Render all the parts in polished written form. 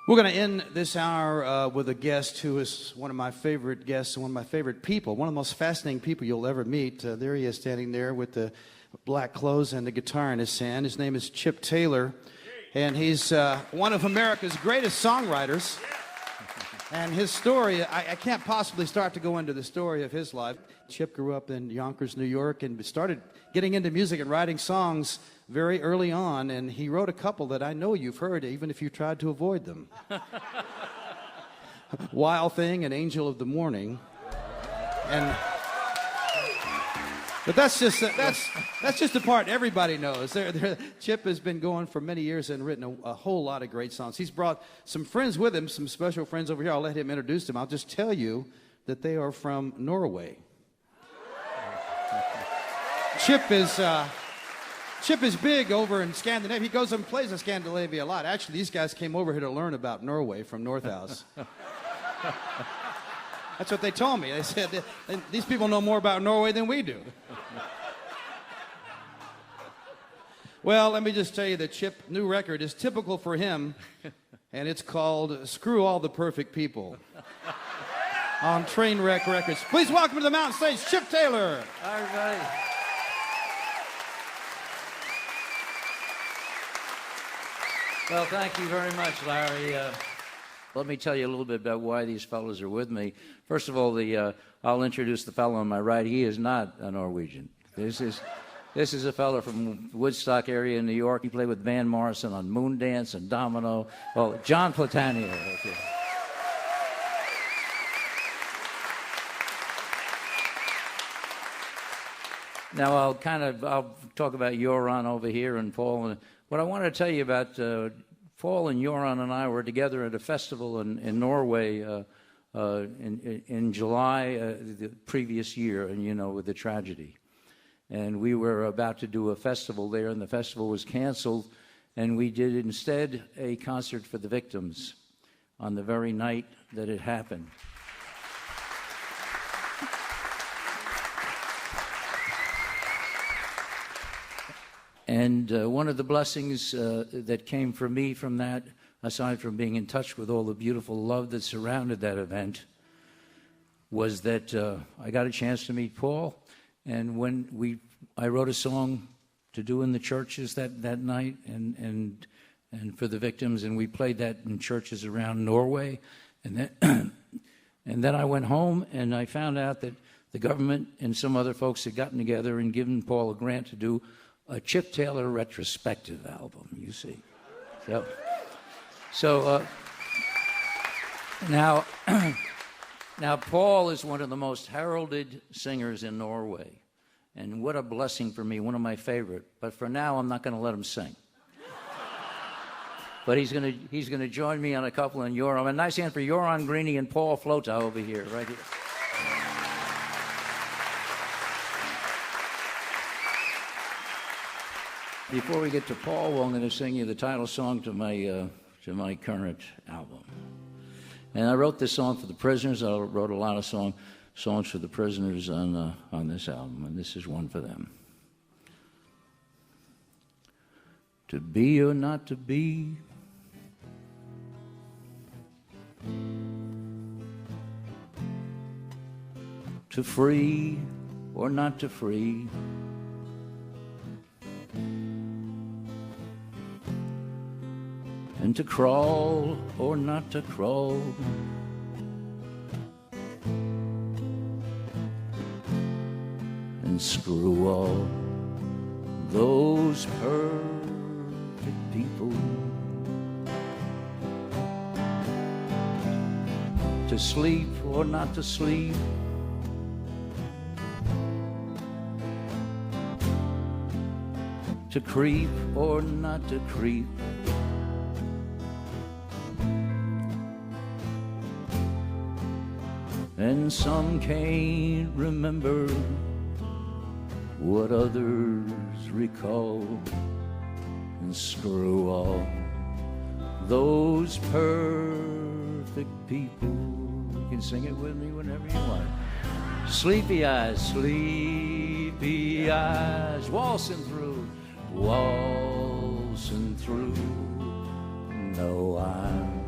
We're going to end this hour with a guest who is one of my favorite guests and one of my favorite people, one of the most fascinating people you'll ever meet. There he is standing there with the black clothes and the guitar in his hand. His name is Chip Taylor, and he's one of America's greatest songwriters. And his story, I can't possibly start to go into the story of his life. Chip grew up in Yonkers, New York, and started getting into music and writing songs very early on, and he wrote a couple that I know you've heard, even if you tried to avoid them. Wild Thing and Angel of the Morning. But that's just the part everybody knows. Chip has been going for many years and written a whole lot of great songs. He's brought some friends with him, some special friends over here. I'll let him introduce them. I'll just tell you that they are from Norway. Chip is big over in Scandinavia. He goes and plays in Scandinavia a lot. Actually, these guys came over here to learn about Norway from Northhouse. That's what they told me. They said, these people know more about Norway than we do. Well, let me just tell you that Chip's new record is typical for him, and it's called Screw All the Perfect People on Trainwreck Records. Please welcome to the mountain stage, Chip Taylor. Hi, everybody. Well, thank you very much, Larry. Let me tell you a little bit about why these fellows are with me. First of all, I'll introduce the fellow on my right. He is not a Norwegian. This is a fellow from Woodstock area in New York. He played with Van Morrison on Moondance and Domino. Well, John Platania. Okay. Now I'll talk about Gøran over here and Paul. What I want to tell you about Paul and Gøran and I were together at a festival in Norway in July the previous year, and you know, with the tragedy. And we were about to do a festival there, and the festival was canceled, and we did instead a concert for the victims on the very night that it happened. And one of the blessings that came for me from that, aside from being in touch with all the beautiful love that surrounded that event, was that I got a chance to meet Paul. And when I wrote a song to do in the churches that night and for the victims, and we played that in churches around Norway. And then I went home and I found out that the government and some other folks had gotten together and given Paul a grant to do a Chip Taylor retrospective album, you see. So now Paul is one of the most heralded singers in Norway. And what a blessing for me, one of my favorite. But for now, I'm not going to let him sing. But he's going to join me on a couple in Gøran. A nice hand for Gøran, Grini, and Paal Flaata over here, right here. Before we get to Paul, I'm going to sing you the title song to my current album. And I wrote this song for the prisoners. I wrote a lot of songs for the prisoners on this album, and this is one for them. To be or not to be, to free or not to free, and to crawl or not to crawl, and screw all those perfect people. To sleep or not to sleep, to creep or not to creep, and some can't remember what others recall, and screw all those perfect people. You can sing it with me whenever you want. Sleepy eyes, waltzing through. No, I'm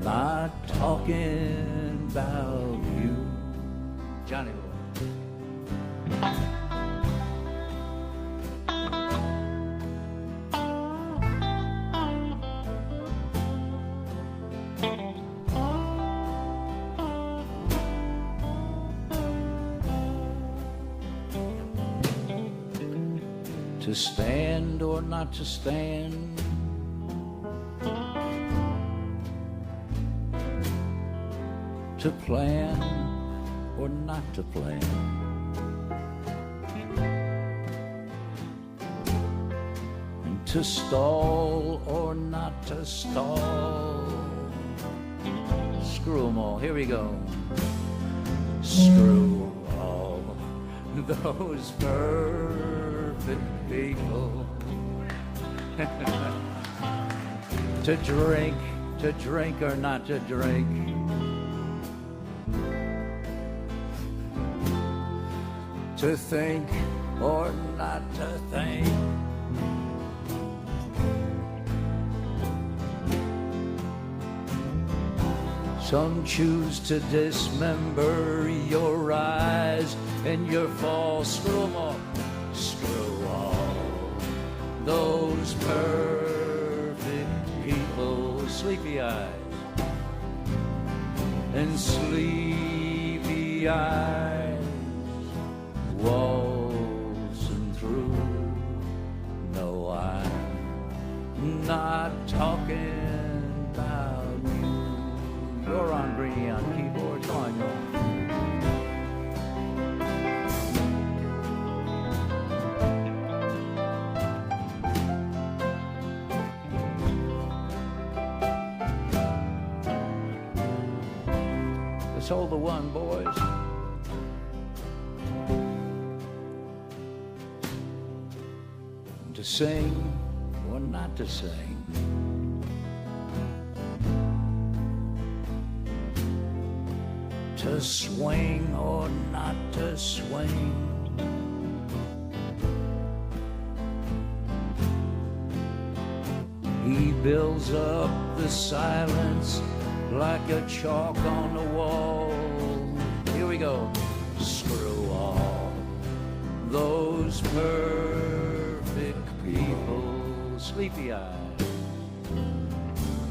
not talking about you. Johnny. To stand or not to stand, to plan or not to plan, and to stall or not to stall. Screw 'em all. Here we go. Screw all those perfect people. To drink or not to drink. To think or not to think. Some choose to dismember your eyes and your false. Screw 'em all. Screw all those perfect people. Sleepy eyes and sleepy eyes waltzing through. No, I'm not talking about you. You're on Grini on keyboard. Come on, y'all. Let's hold the one, boys. To sing or not to sing. To swing or not to swing. He builds up the silence like a chalk on the wall. Here we go. Screw all those perfect people. Sleepy eyes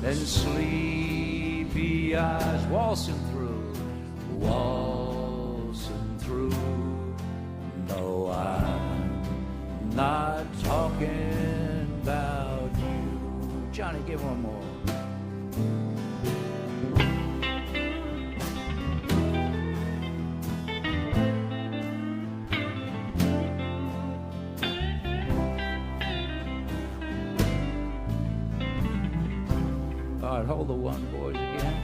and sleepy eyes waltzing through, waltzing through. No, I'm not talking about you. Johnny, give one more. All right, hold the one, boys, again.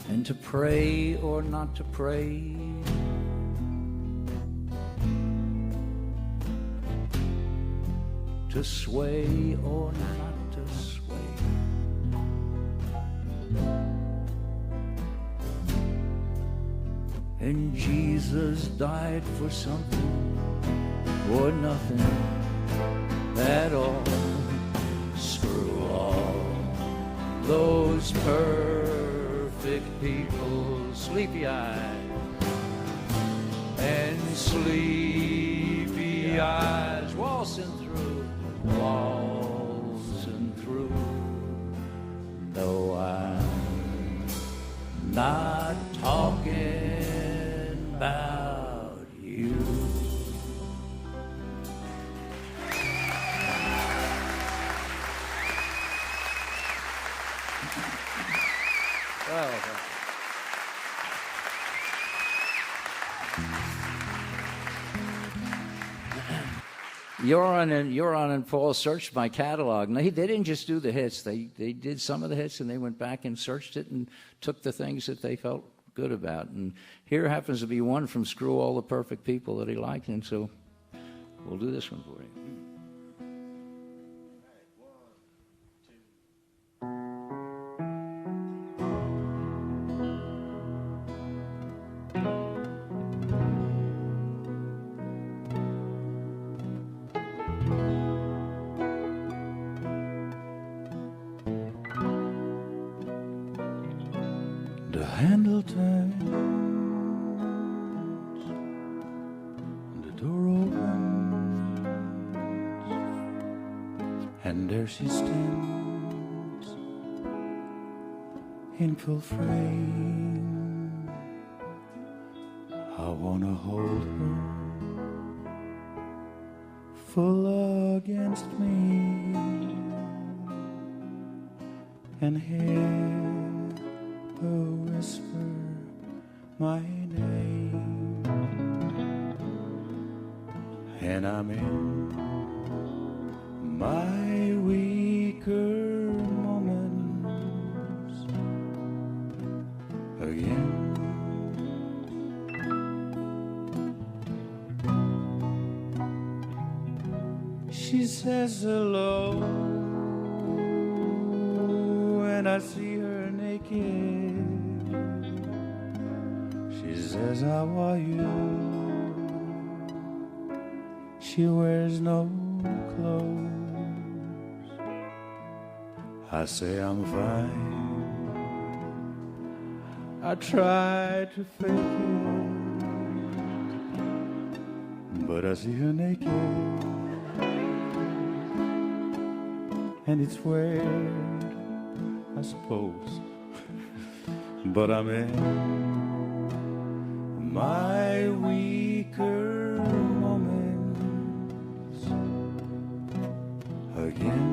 And to pray or not to pray. To sway or not to sway. And Jesus died for something or nothing at all. Screw all those perfect people. Sleepy eyes and sleepy eyes waltzing through, waltzing through. No, I'm not talking about you. Well, Gøran and Paul searched my catalog. Now, they didn't just do the hits. They did some of the hits, and they went back and searched it and took the things that they felt good about. And here happens to be one from Screw All the Perfect People that he liked, and so we'll do this one for you. The handle turns, and the door opens, and there she stands in full frame. I wanna hold her full against me and hear her whisper my name. And I'm in my weaker moments again. She says hello, and I see her naked. She says, how are you? She wears no clothes. I say I'm fine. I try to fake it, but I see her naked. And it's weird, I suppose, but I'm in my weaker moments again.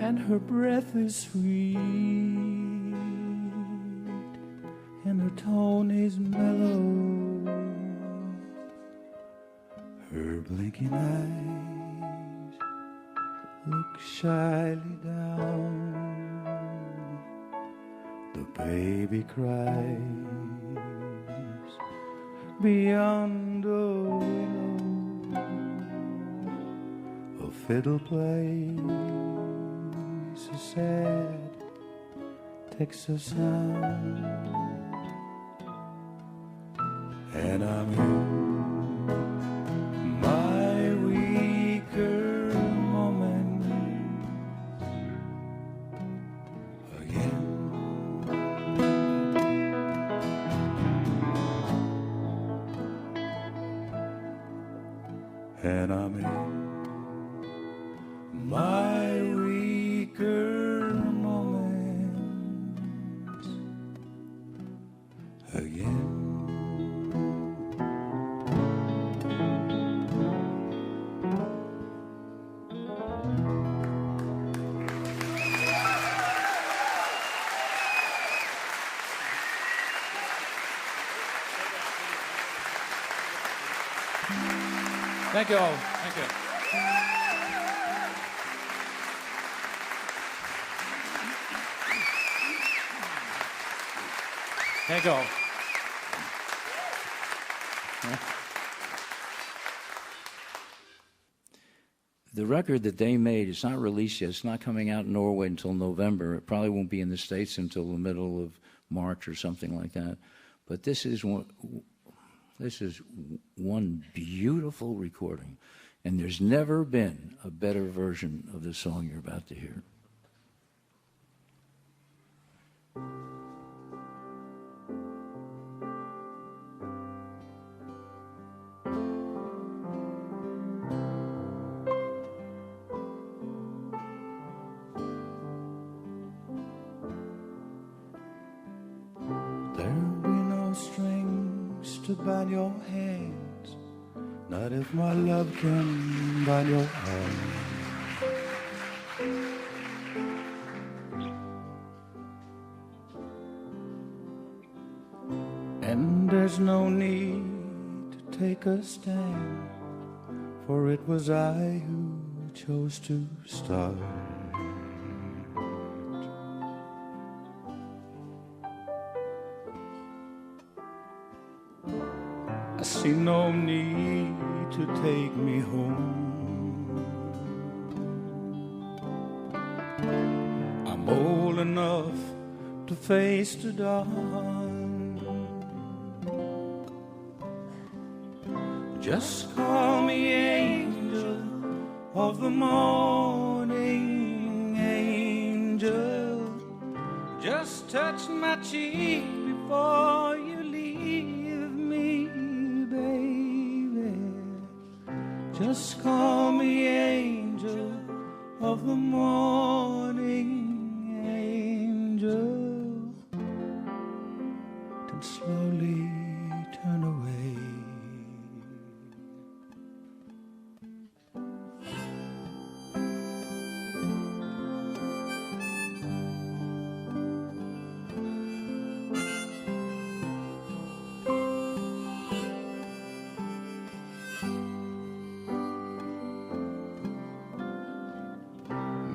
And her breath is sweet, and her tone is mellow. Her blinking eyes look shyly down. The baby cries beyond a willow. A fiddle plays a sad Texas sound, and I'm in my weaker moments again. And I'm in my weaker moments again. Thank you all. Thank you. Thank you all. The record that they made is not released yet. It's not coming out in Norway until November. It probably won't be in the States until the middle of March or something like that. But this is one beautiful recording, and there's never been a better version of the song you're about to hear. There'll be no strings to bind your hands, not if my love can bind your hands. And there's no need to take a stand, for it was I who chose to start. I see no need to take me home. I'm old enough to face the dawn. Just call me angel of the morning, angel. Just touch my cheek before you leave me, baby. Just call me angel of the morning, angel. Then slowly turn away.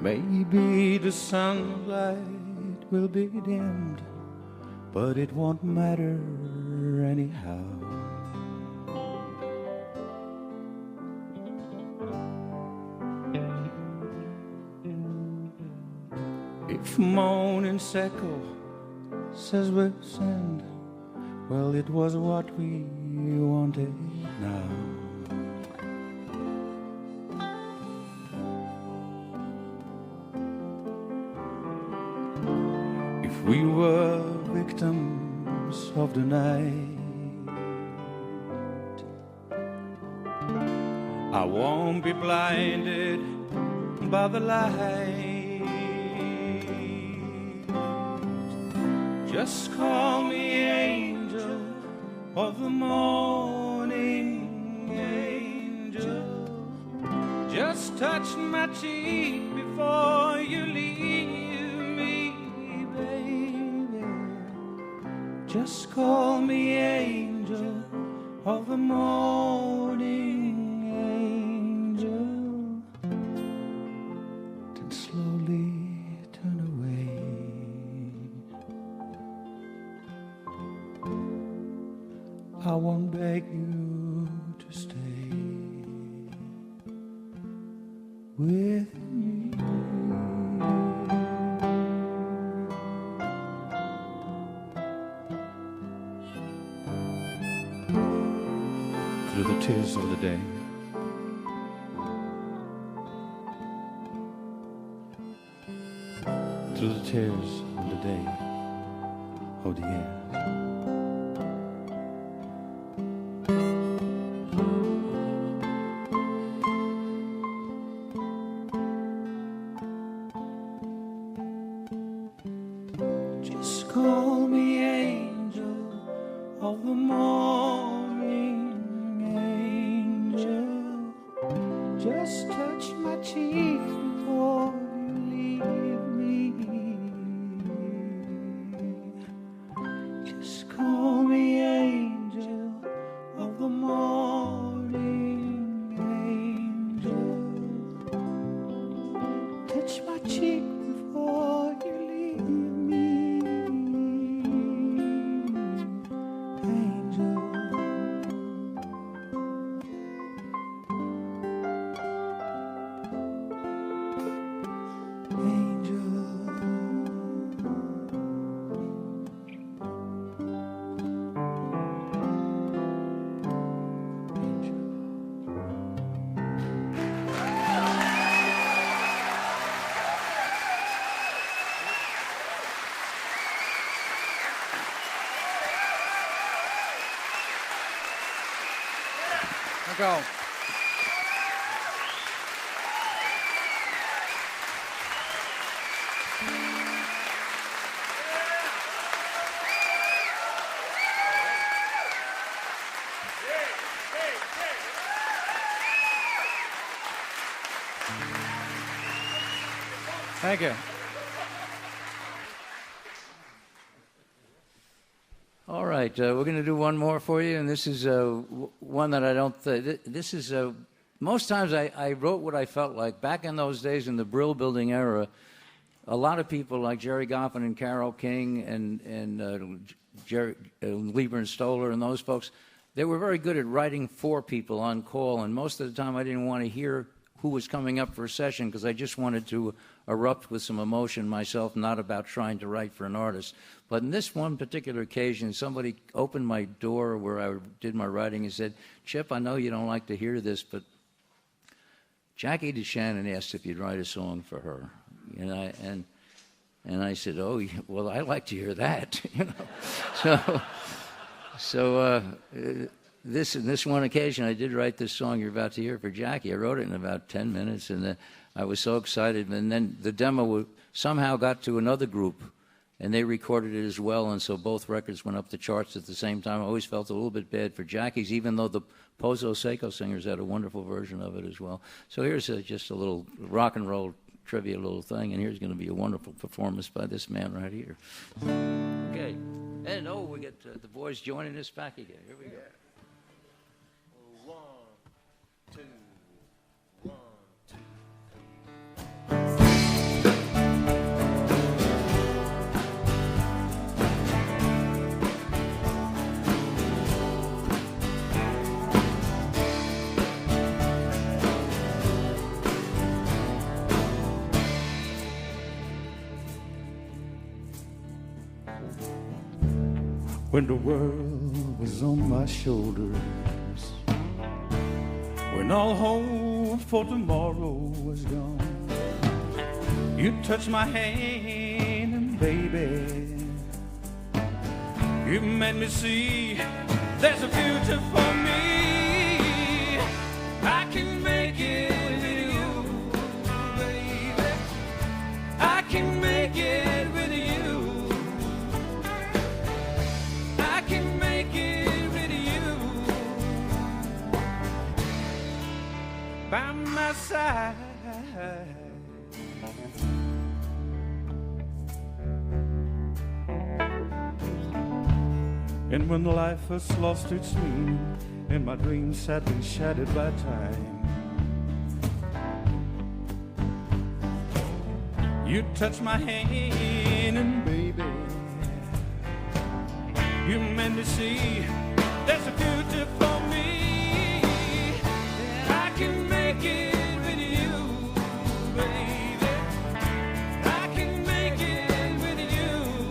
Maybe the sunlight will be dimmed, but it won't matter anyhow. If morning's echo says we'll send, well, it was what we wanted now. We were victims of the night. I won't be blinded by the light. Just call me angel of the morning, angel. Just touch my cheek before you leave me. Just call me angel of the morning, angel. Then slowly turn away. I won't beg you to stay with me. Through the tears of the day, through the tears of the day, of the years. Just call me angel of the morning, angel. Just touch my cheek before you leave me. Just call me angel of the morning, angel. Touch my cheek before you leave me, angel. Go. Thank you. All right, we're going to do one more for you, and this is one that I don't. This is most times I wrote what I felt like back in those days in the Brill Building era. A lot of people like Jerry Goffin and Carole King and Lieber and Stoller and those folks, they were very good at writing for people on call, and most of the time I didn't want to hear who was coming up for a session because I just wanted to erupt with some emotion myself, not about trying to write for an artist. But in this one particular occasion, somebody opened my door where I did my writing and said, "Chip, I know you don't like to hear this, but Jackie DeShannon asked if you'd write a song for her." And I said, "Oh, well, I like to hear that." So this one occasion, I did write this song you're about to hear for Jackie. I wrote it in about 10 minutes, and I was so excited. And then the demo somehow got to another group, and they recorded it as well, and so both records went up the charts at the same time. I always felt a little bit bad for Jackie's, even though the Pozo Seco Singers had a wonderful version of it as well. So here's just a little rock and roll trivia little thing, and here's going to be a wonderful performance by this man right here. Okay. And we get the boys joining us back again. Here we go. 1, 2, 1, 2. When the world was on my shoulders, when all hope for tomorrow was gone, you touched my hand and baby, you made me see there's a future for me. I can make it with you, baby. I can make it with you. I can make it with you by my side. And when life has lost its meaning and my dreams had been shattered by time, you touched my hand and baby, you made me see there's a future for me. I can make it with you, baby. I can make it with you.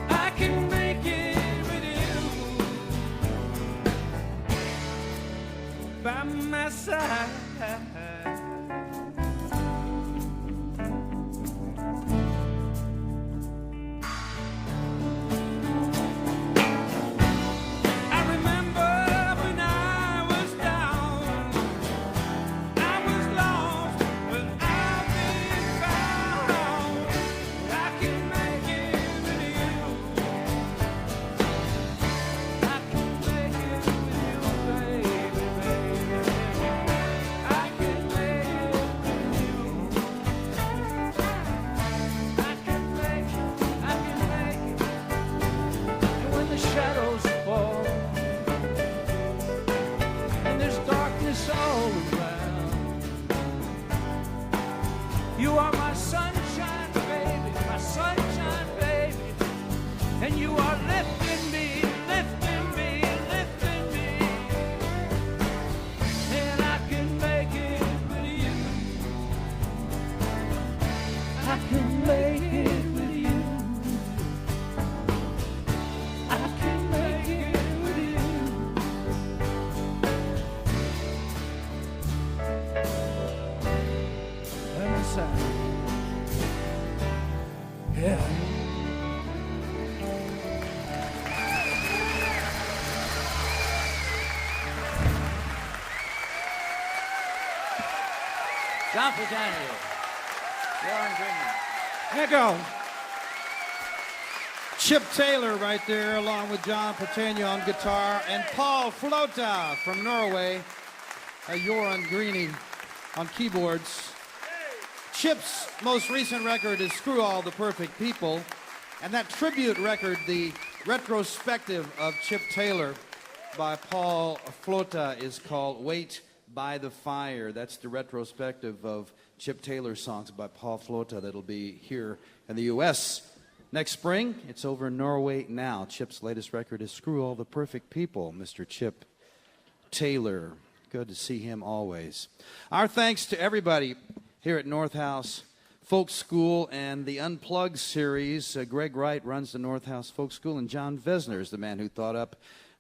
I can make it with you by my side. John Platania, Gøran, Grini. There you go. Chip Taylor right there, along with John Platania on guitar, and Paal Flaata from Norway, Gøran, Grini on keyboards. Chip's most recent record is Screw All the Perfect People. And that tribute record, the retrospective of Chip Taylor by Paal Flaata, is called Wait by the Fire. That's the retrospective of Chip Taylor songs by Paal Flaata that'll be here in the U.S. next spring. It's over in Norway now. Chip's latest record is Screw All the Perfect People, Mr. Chip Taylor. Good to see him always. Our thanks to everybody here at North House Folk School and the Unplugged series. Greg Wright runs the North House Folk School, and John Vesner is the man who thought up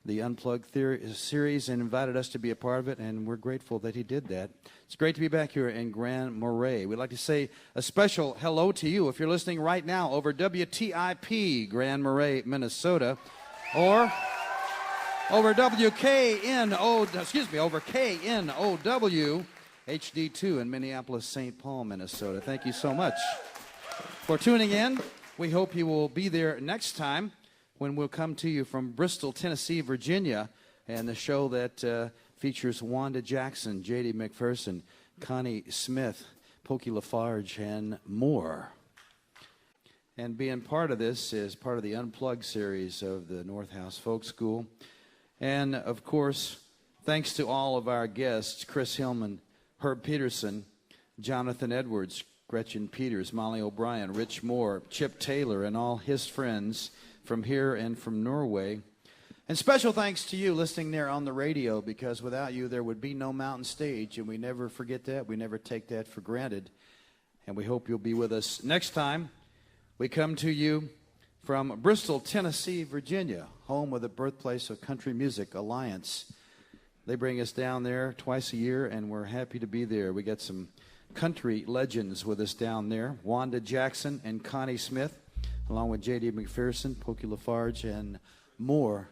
the Unplugged series and invited us to be a part of it, and we're grateful that he did that. It's great to be back here in Grand Marais. We'd like to say a special hello to you if you're listening right now over WTIP, Grand Marais, Minnesota, or over over KNOW HD2 in Minneapolis, St. Paul, Minnesota. Thank you so much for tuning in. We hope you will be there next time when we'll come to you from Bristol, Tennessee, Virginia, and the show that features Wanda Jackson, J.D. McPherson, Connie Smith, Pokey Lafarge, and more. And being part of this is part of the Unplugged series of the North House Folk School. And, of course, thanks to all of our guests, Chris Hillman, Herb Peterson, Jonathan Edwards, Gretchen Peters, Molly O'Brien, Rich Moore, Chip Taylor, and all his friends from here and from Norway. And special thanks to you listening there on the radio, because without you there would be no Mountain Stage, and we never forget that. We never take that for granted. And we hope you'll be with us next time. We come to you from Bristol, Tennessee, Virginia, home of the birthplace of country music, Alliance. They bring us down there twice a year, and we're happy to be there. We got some country legends with us down there, Wanda Jackson and Connie Smith, along with J.D. McPherson, Pokey Lafarge, and more.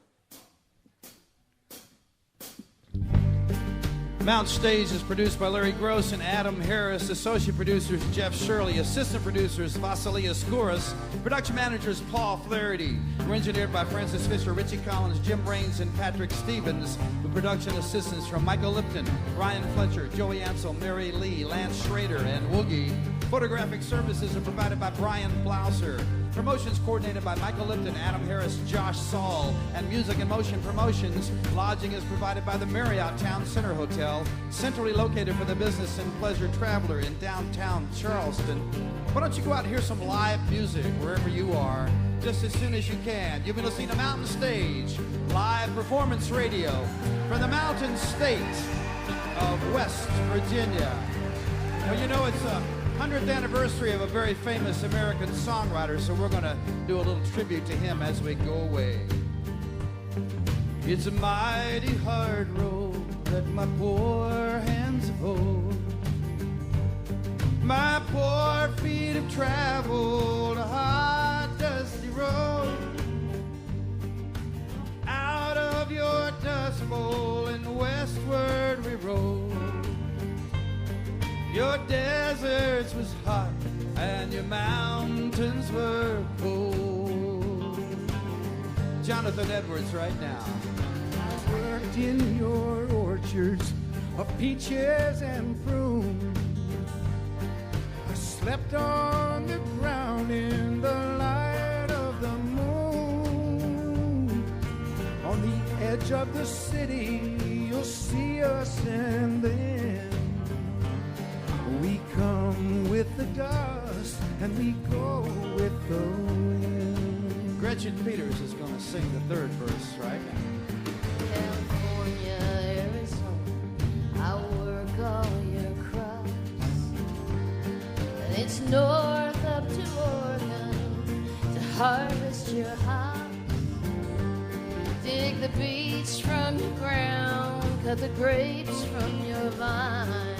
Mount Stage is produced by Larry Gross and Adam Harris. Associate producers Jeff Shirley. Assistant producers Vasilia Skouras. Production managers Paal Flaata. We're engineered by Francis Fisher, Richie Collins, Jim Brains, and Patrick Stevens. With production assistance from Michael Lipton, Ryan Fletcher, Joey Ansel, Mary Lee, Lance Schrader, and Woogie. Photographic services are provided by Brian Blouser. Promotions coordinated by Michael Lipton, Adam Harris, Josh Saul, and Music and Motion Promotions. Lodging is provided by the Marriott Town Center Hotel, centrally located for the business and pleasure traveler in downtown Charleston. Why don't you go out and hear some live music wherever you are, just as soon as you can. You've been listening to Mountain Stage, live performance radio from the mountain state of West Virginia. Well, you know, it's a 100th anniversary of a very famous American songwriter, so we're going to do a little tribute to him as we go away. It's a mighty hard road that my poor hands hold. My poor feet have traveled a hot, dusty road. Out of your dust bowl and westward we rode. Your deserts was hot and your mountains were cold. Jonathan Edwards right now. I worked in your orchards of peaches and prunes. I slept on the ground in the light of the moon. On the edge of the city you'll see us, and then we come with the dust and we go with the wind. Gretchen Peters is going to sing the third verse right now. California, Arizona, I work all your crops. And it's north up to Oregon to harvest your hops. Dig the beets from your ground, cut the grapes from your vine.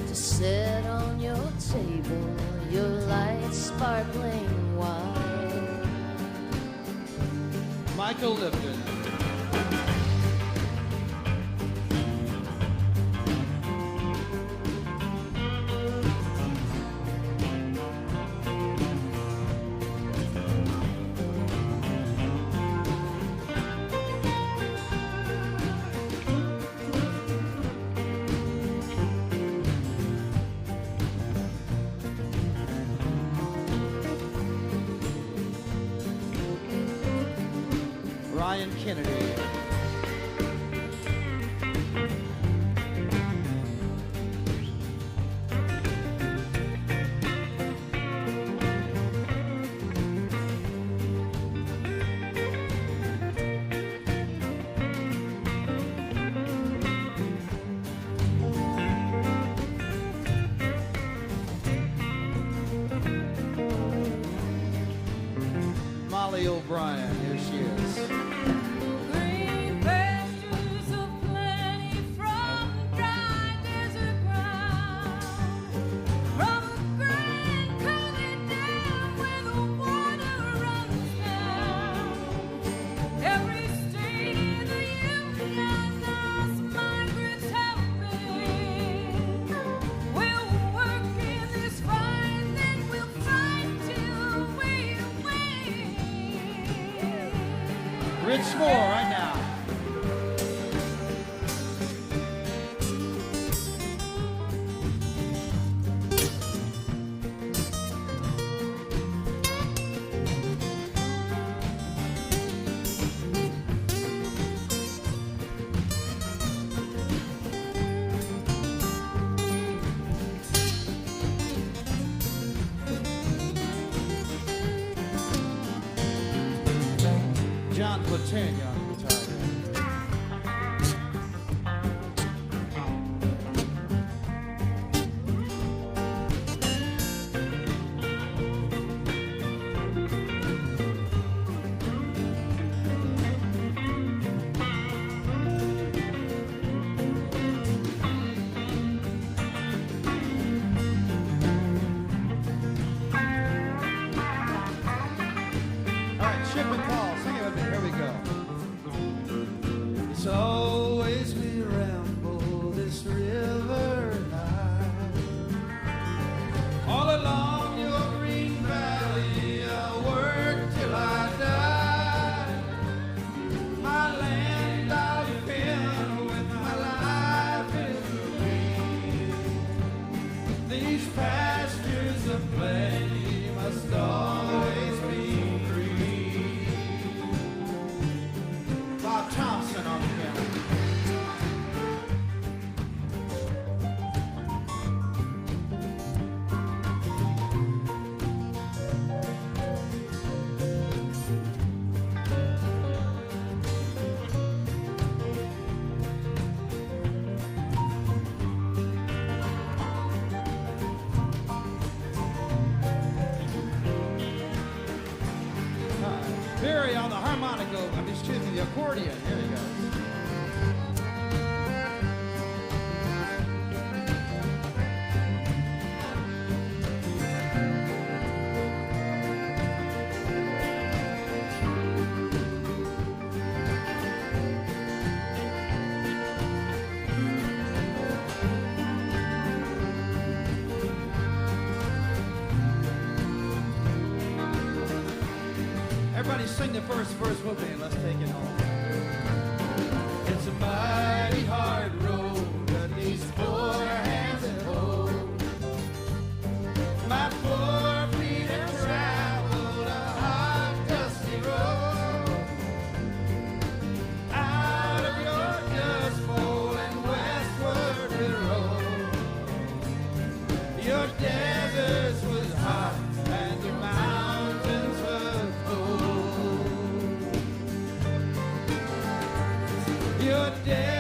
To set on your table your light sparkling wine. Michael Lipton. Brian Kennedy. Molly O'Brien, here she is. Green pastures of plenty from dry desert ground, from a grand country dam where the water runs down. Every state in the union us migrants have been. We'll work in this fight, then we'll fight till we win. Rich Moore, right now. John Platania on the guitar. All right, Chip and Paul, sing it with me. Here we go. It's always we ramble this river night. All along your green valley, I'll work till I die. My land I'll defend with my life is green. These pastures of plenty must always be free. Bob Thompson on the piano. Barry on the harmonica, excuse me, the accordion. Here he goes. Everybody sing the first verse with me and let's take it home. It's a mighty hard road that these poor hands that hold. My poor feet have traveled a hot, dusty road. Out of your dust bowl and westward we roll. Your deserts was hot and your mountains were cold. Your day